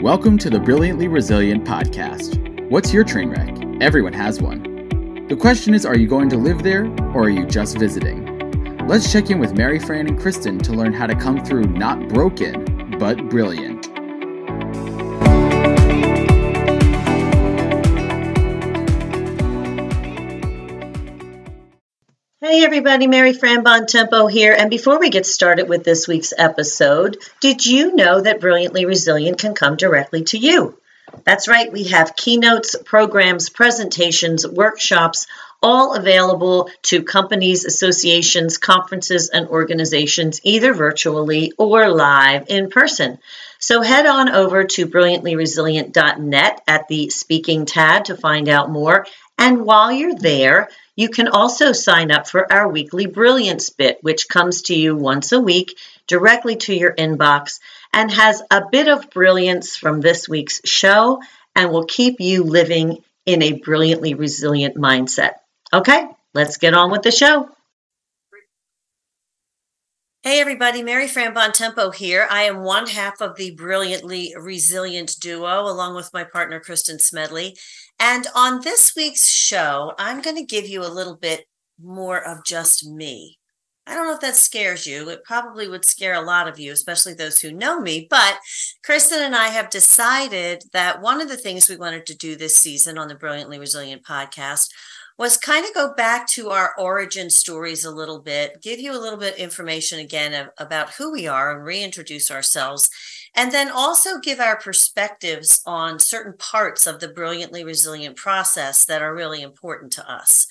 Welcome to the Brilliantly Resilient podcast. What's your train wreck? Everyone has one. The question is, are you going to live there or are you just visiting? Let's check in with Mary, Fran, and Kristen to learn how to come through not broken, but brilliant. Hey everybody, Mary, Fran, Bontempo here. And before we get started with this week's episode, did you know that Brilliantly Resilient can come directly to you? That's right, we have keynotes, programs, presentations, workshops, all available to companies, associations, conferences, and organizations, either virtually or live in person. So head on over to brilliantlyresilient.net at the speaking tab to find out more. And while you're there, you can also sign up for our weekly Brilliance Bit, which comes to you once a week directly to your inbox and has a bit of brilliance from this week's show and will keep you living in a brilliantly resilient mindset. Okay, let's get on with the show. Hey everybody, Mary, Fran, Bontempo here. I am one half of the Brilliantly Resilient duo along with my partner Kristen Smedley. And on this week's show, I'm going to give you a little bit more of just me. I don't know if that scares you. It probably would scare a lot of you, especially those who know me. But Kristen and I have decided that one of the things we wanted to do this season on the Brilliantly Resilient podcast was kind of go back to our origin stories a little bit, give you a little bit of information again about who we are and reintroduce ourselves, and then also give our perspectives on certain parts of the Brilliantly Resilient process that are really important to us.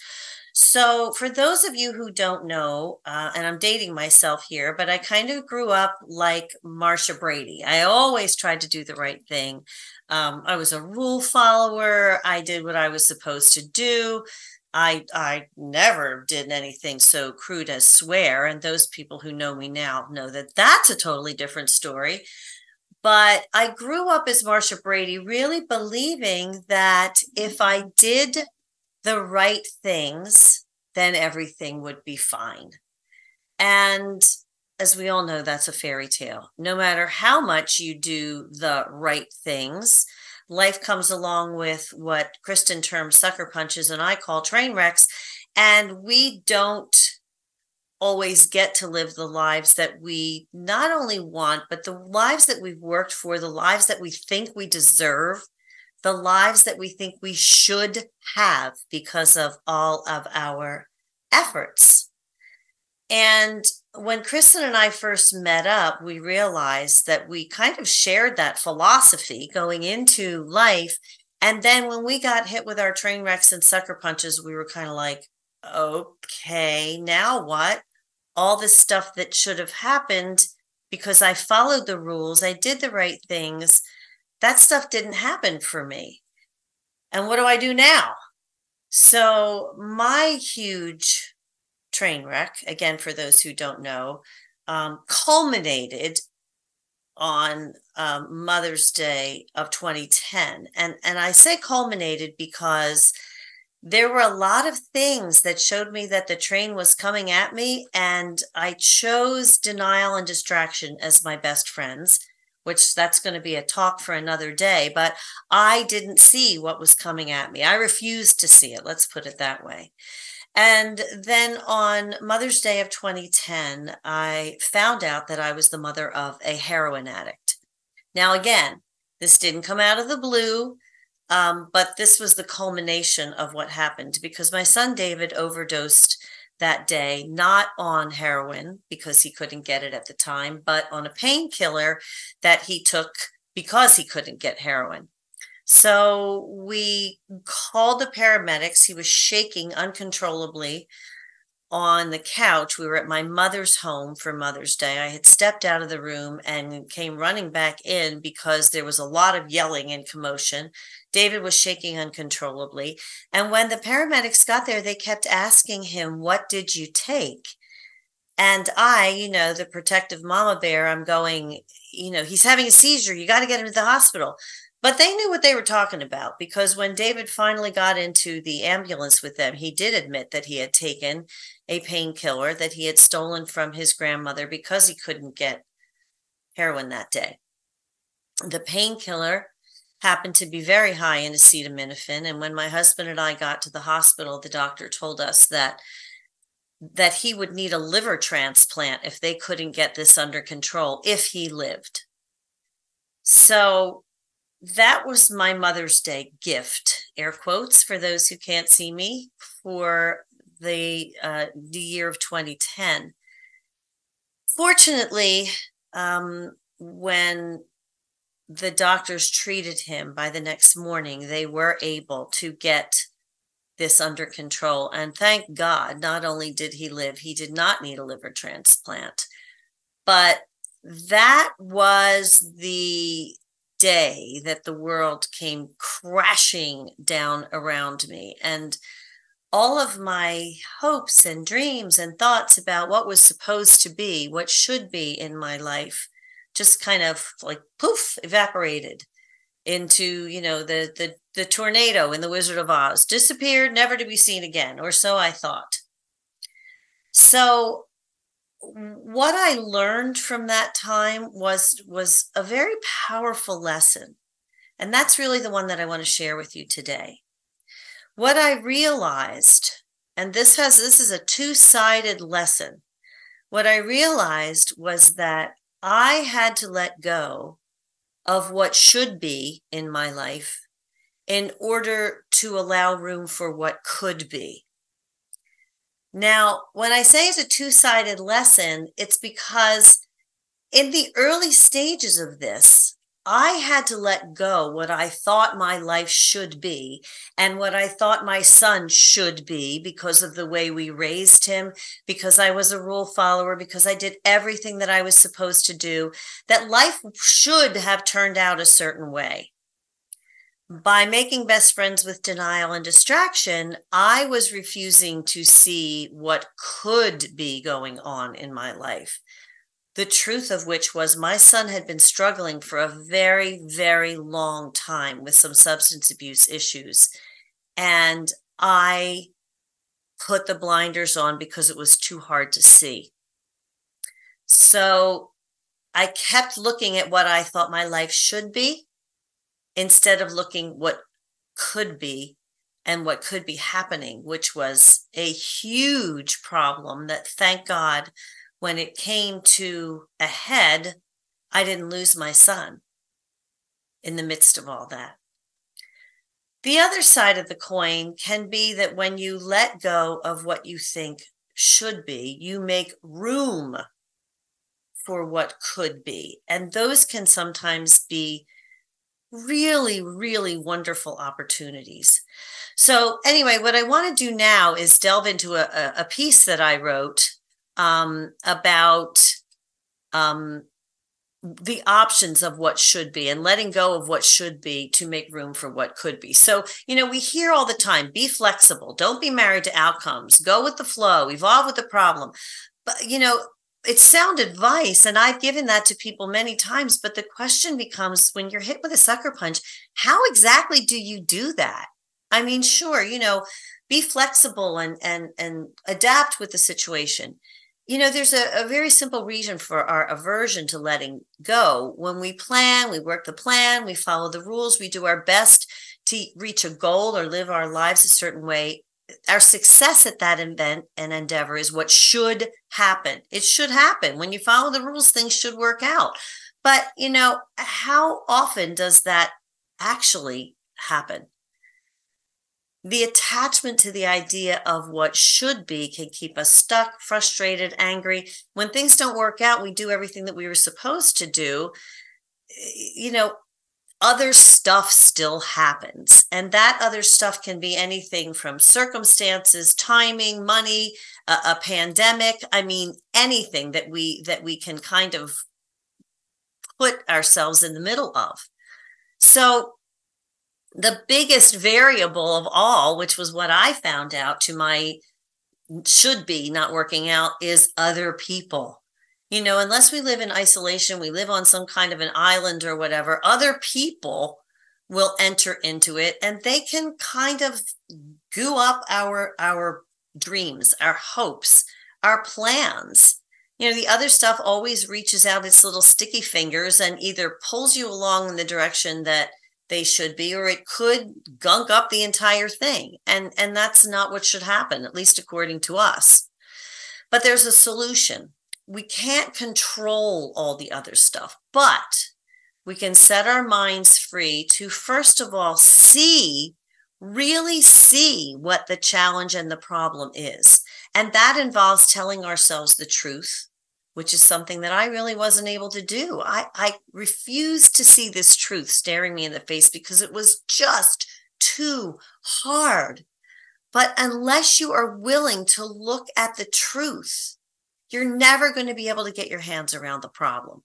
So for those of you who don't know, and I'm dating myself here, but I kind of grew up like Marsha Brady. I always tried to do the right thing. I was a rule follower. I did what I was supposed to do. I never did anything so crude as swear. And those people who know me now know that that's a totally different story. But I grew up as Marsha Brady, really believing that if I did the right things, then everything would be fine. And as we all know, that's a fairy tale. No matter how much you do the right things, life comes along with what Kristen terms sucker punches and I call train wrecks. And we don't always get to live the lives that we not only want, but the lives that we've worked for, the lives that we think we deserve, the lives that we think we should have because of all of our efforts. And when Kristen and I first met up, we realized that we kind of shared that philosophy going into life. And then when we got hit with our train wrecks and sucker punches, we were kind of like, okay, now what? All this stuff that should have happened because I followed the rules, I did the right things, that stuff didn't happen for me. And what do I do now? So my huge train wreck, again, for those who don't know, culminated on Mother's Day of 2010. And I say culminated because there were a lot of things that showed me that the train was coming at me, and I chose denial and distraction as my best friends, which that's going to be a talk for another day, but I didn't see what was coming at me. I refused to see it. Let's put it that way. And then on Mother's Day of 2010, I found out that I was the mother of a heroin addict. Now, again, this didn't come out of the blue, but this was the culmination of what happened because my son David overdosed that day, not on heroin because he couldn't get it at the time, but on a painkiller that he took because he couldn't get heroin. So we called the paramedics. He was shaking uncontrollably on the couch. We were at my mother's home for Mother's Day. I had stepped out of the room and came running back in because there was a lot of yelling and commotion. David was shaking uncontrollably. And when the paramedics got there, they kept asking him, "What did you take?" And I, the protective mama bear, I'm going, he's having a seizure. You got to get him to the hospital. But they knew what they were talking about because when David finally got into the ambulance with them, he did admit that he had taken a painkiller that he had stolen from his grandmother because he couldn't get heroin that day. The painkiller happened to be very high in acetaminophen. And when my husband and I got to the hospital, the doctor told us that he would need a liver transplant if they couldn't get this under control, if he lived. So that was my Mother's Day gift, air quotes, for those who can't see me, for the year of 2010. Fortunately, when the doctors treated him, by the next morning, they were able to get this under control. And thank God, not only did he live, he did not need a liver transplant. But that was the day that the world came crashing down around me. And all of my hopes and dreams and thoughts about what was supposed to be, what should be in my life, just kind of like poof, evaporated into, the tornado in The Wizard of Oz, disappeared, never to be seen again, or so I thought. So what I learned from that time was a very powerful lesson. And that's really the one that I want to share with you today. What I realized, and this is a two-sided lesson. What I realized was that I had to let go of what should be in my life in order to allow room for what could be. Now, when I say it's a two-sided lesson, it's because in the early stages of this, I had to let go what I thought my life should be and what I thought my son should be because of the way we raised him, because I was a rule follower, because I did everything that I was supposed to do, that life should have turned out a certain way. By making best friends with denial and distraction, I was refusing to see what could be going on in my life. The truth of which was my son had been struggling for a very, very long time with some substance abuse issues. And I put the blinders on because it was too hard to see. So I kept looking at what I thought my life should be instead of looking what could be and what could be happening, which was a huge problem that, thank God, when it came to a head, I didn't lose my son in the midst of all that. The other side of the coin can be that when you let go of what you think should be, you make room for what could be. And those can sometimes be really, really wonderful opportunities. So anyway, what I want to do now is delve into a piece that I wrote about the options of what should be and letting go of what should be to make room for what could be. So, we hear all the time, be flexible, don't be married to outcomes, go with the flow, evolve with the problem. But, it's sound advice, and I've given that to people many times. But the question becomes, when you're hit with a sucker punch, how exactly do you do that? I mean, sure, be flexible and adapt with the situation. There's a very simple reason for our aversion to letting go. When we plan, we work the plan, we follow the rules, we do our best to reach a goal or live our lives a certain way. Our success at that event and endeavor is what should happen. It should happen. When you follow the rules, things should work out. But, how often does that actually happen? The attachment to the idea of what should be can keep us stuck, frustrated, angry. When things don't work out, we do everything that we were supposed to do. Other stuff still happens. And that other stuff can be anything from circumstances, timing, money, a pandemic. I mean, anything that we can kind of put ourselves in the middle of. So the biggest variable of all, which was what I found out to my should be not working out, is other people. Unless we live in isolation, we live on some kind of an island or whatever, other people will enter into it, and they can kind of goo up our dreams, our hopes, our plans. The other stuff always reaches out its little sticky fingers and either pulls you along in the direction that they should be, or it could gunk up the entire thing. And that's not what should happen, at least according to us. But there's a solution. We can't control all the other stuff, but we can set our minds free to, first of all, really see what the challenge and the problem is. And that involves telling ourselves the truth, which is something that I really wasn't able to do. I refused to see this truth staring me in the face because it was just too hard. But unless you are willing to look at the truth, you're never going to be able to get your hands around the problem.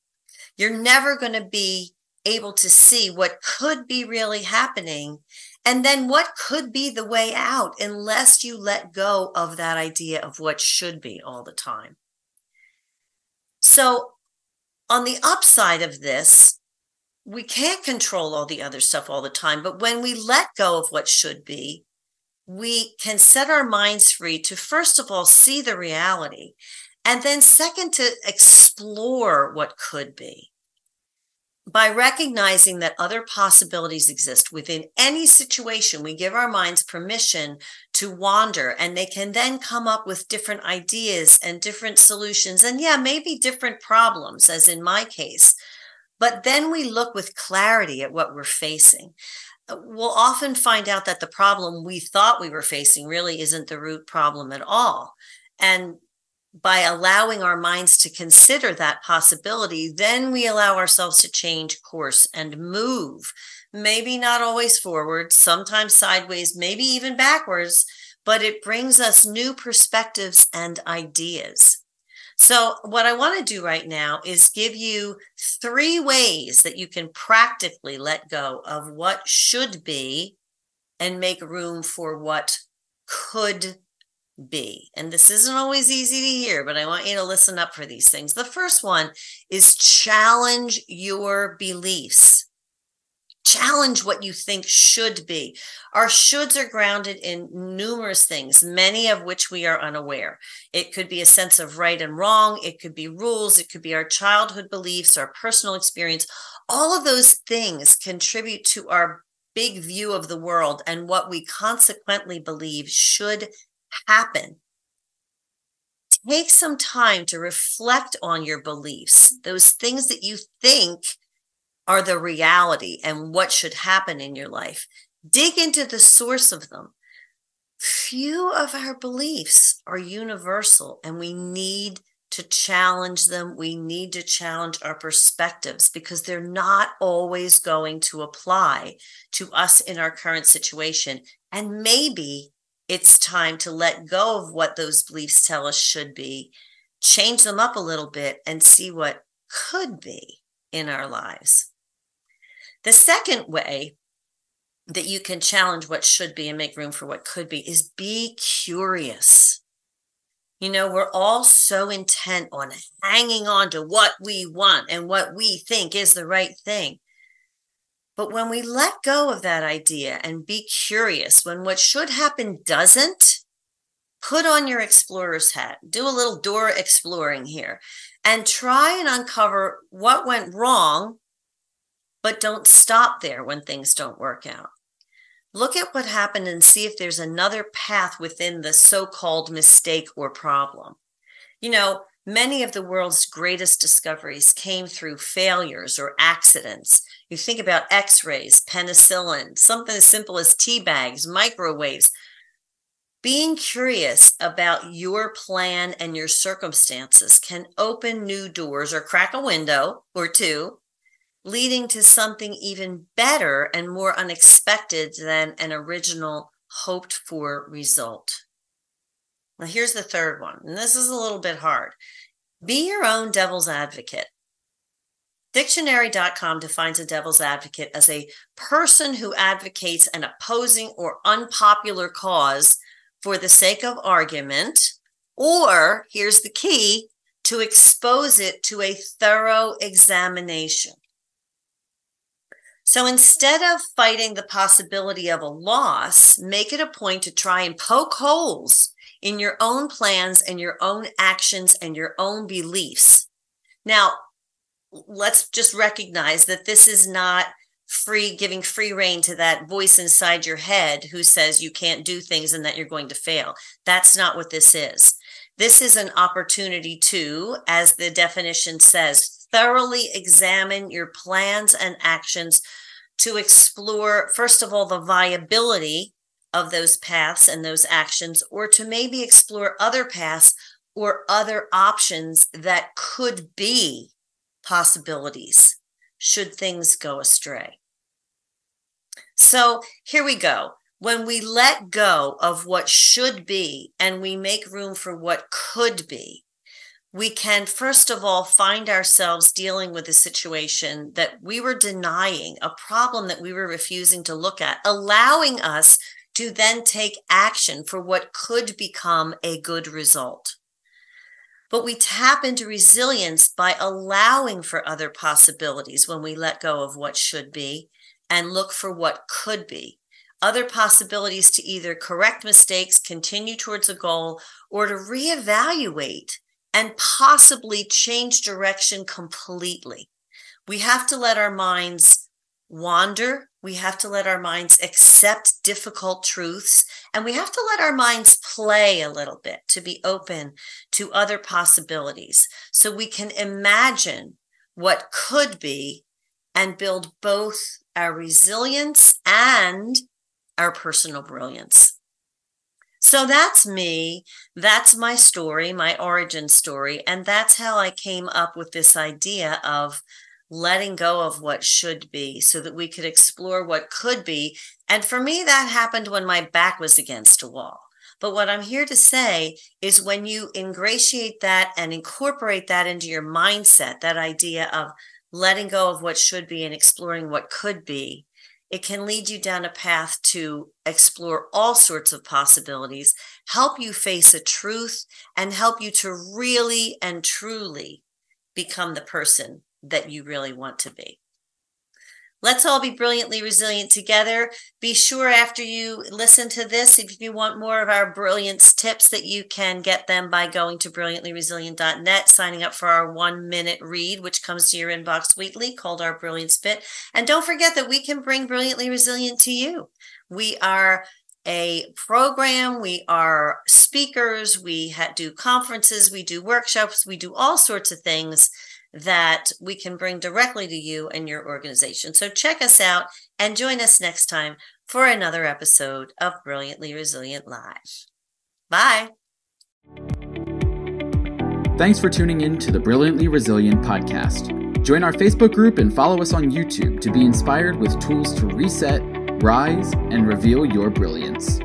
You're never going to be able to see what could be really happening and then what could be the way out unless you let go of that idea of what should be all the time. So on the upside of this, we can't control all the other stuff all the time, but when we let go of what should be, we can set our minds free to, first of all, see the reality, and then second, to explore what could be. By recognizing that other possibilities exist within any situation, we give our minds permission to wander, and they can then come up with different ideas and different solutions, and maybe different problems, as in my case. But then we look with clarity at what we're facing. We'll often find out that the problem we thought we were facing really isn't the root problem at all. And by allowing our minds to consider that possibility, then we allow ourselves to change course and move. Maybe not always forward, sometimes sideways, maybe even backwards, but it brings us new perspectives and ideas. So what I want to do right now is give you 3 ways that you can practically let go of what should be and make room for what could be. And this isn't always easy to hear, but I want you to listen up for these things. The first one is challenge your beliefs. Challenge what you think should be. Our shoulds are grounded in numerous things, many of which we are unaware. It could be a sense of right and wrong. It could be rules. It could be our childhood beliefs, our personal experience. All of those things contribute to our big view of the world and what we consequently believe should happen. Take some time to reflect on your beliefs, those things that you think are the reality and what should happen in your life. Dig into the source of them. Few of our beliefs are universal, and we need to challenge them. We need to challenge our perspectives because they're not always going to apply to us in our current situation. And maybe it's time to let go of what those beliefs tell us should be, change them up a little bit, and see what could be in our lives. The second way that you can challenge what should be and make room for what could be is be curious. We're all so intent on hanging on to what we want and what we think is the right thing. But when we let go of that idea and be curious, when what should happen doesn't, put on your explorer's hat, do a little door exploring here, and try and uncover what went wrong, but don't stop there when things don't work out. Look at what happened and see if there's another path within the so-called mistake or problem. Many of the world's greatest discoveries came through failures or accidents. You think about x-rays, penicillin, something as simple as tea bags, microwaves. Being curious about your plan and your circumstances can open new doors or crack a window or two, leading to something even better and more unexpected than an original hoped-for result. Now, here's the third one, and this is a little bit hard. Be your own devil's advocate. Dictionary.com defines a devil's advocate as a person who advocates an opposing or unpopular cause for the sake of argument, or, here's the key, to expose it to a thorough examination. So instead of fighting the possibility of a loss, make it a point to try and poke holes in your own plans and your own actions and your own beliefs. Now, let's just recognize that this is not giving free rein to that voice inside your head who says you can't do things and that you're going to fail. That's not what this is. This is an opportunity to, as the definition says, thoroughly examine your plans and actions to explore, first of all, the viability of those paths and those actions, or to maybe explore other paths or other options that could be possibilities should things go astray. So here we go. When we let go of what should be and we make room for what could be, we can, first of all, find ourselves dealing with a situation that we were denying, a problem that we were refusing to look at, allowing us to then take action for what could become a good result. But we tap into resilience by allowing for other possibilities when we let go of what should be and look for what could be. Other possibilities to either correct mistakes, continue towards a goal, or to reevaluate and possibly change direction completely. We have to let our minds wander. We have to let our minds accept difficult truths, and we have to let our minds play a little bit to be open to other possibilities so we can imagine what could be and build both our resilience and our personal brilliance. So that's me. That's my story, my origin story. And that's how I came up with this idea of letting go of what should be so that we could explore what could be. And for me, that happened when my back was against a wall. But what I'm here to say is when you ingratiate that and incorporate that into your mindset, that idea of letting go of what should be and exploring what could be, it can lead you down a path to explore all sorts of possibilities, help you face a truth, and help you to really and truly become the person that you really want to be. Let's all be brilliantly resilient together. Be sure after you listen to this, if you want more of our brilliance tips, that you can get them by going to brilliantlyresilient.net, signing up for our 1-minute read, which comes to your inbox weekly, called our Brilliance Bit. And don't forget that we can bring Brilliantly Resilient to you. We are a program, we are speakers, we do conferences, we do workshops, we do all sorts of things that we can bring directly to you and your organization. So check us out and join us next time for another episode of Brilliantly Resilient Live. Bye. Thanks for tuning in to the Brilliantly Resilient podcast. Join our Facebook group and follow us on YouTube to be inspired with tools to reset, rise, and reveal your brilliance.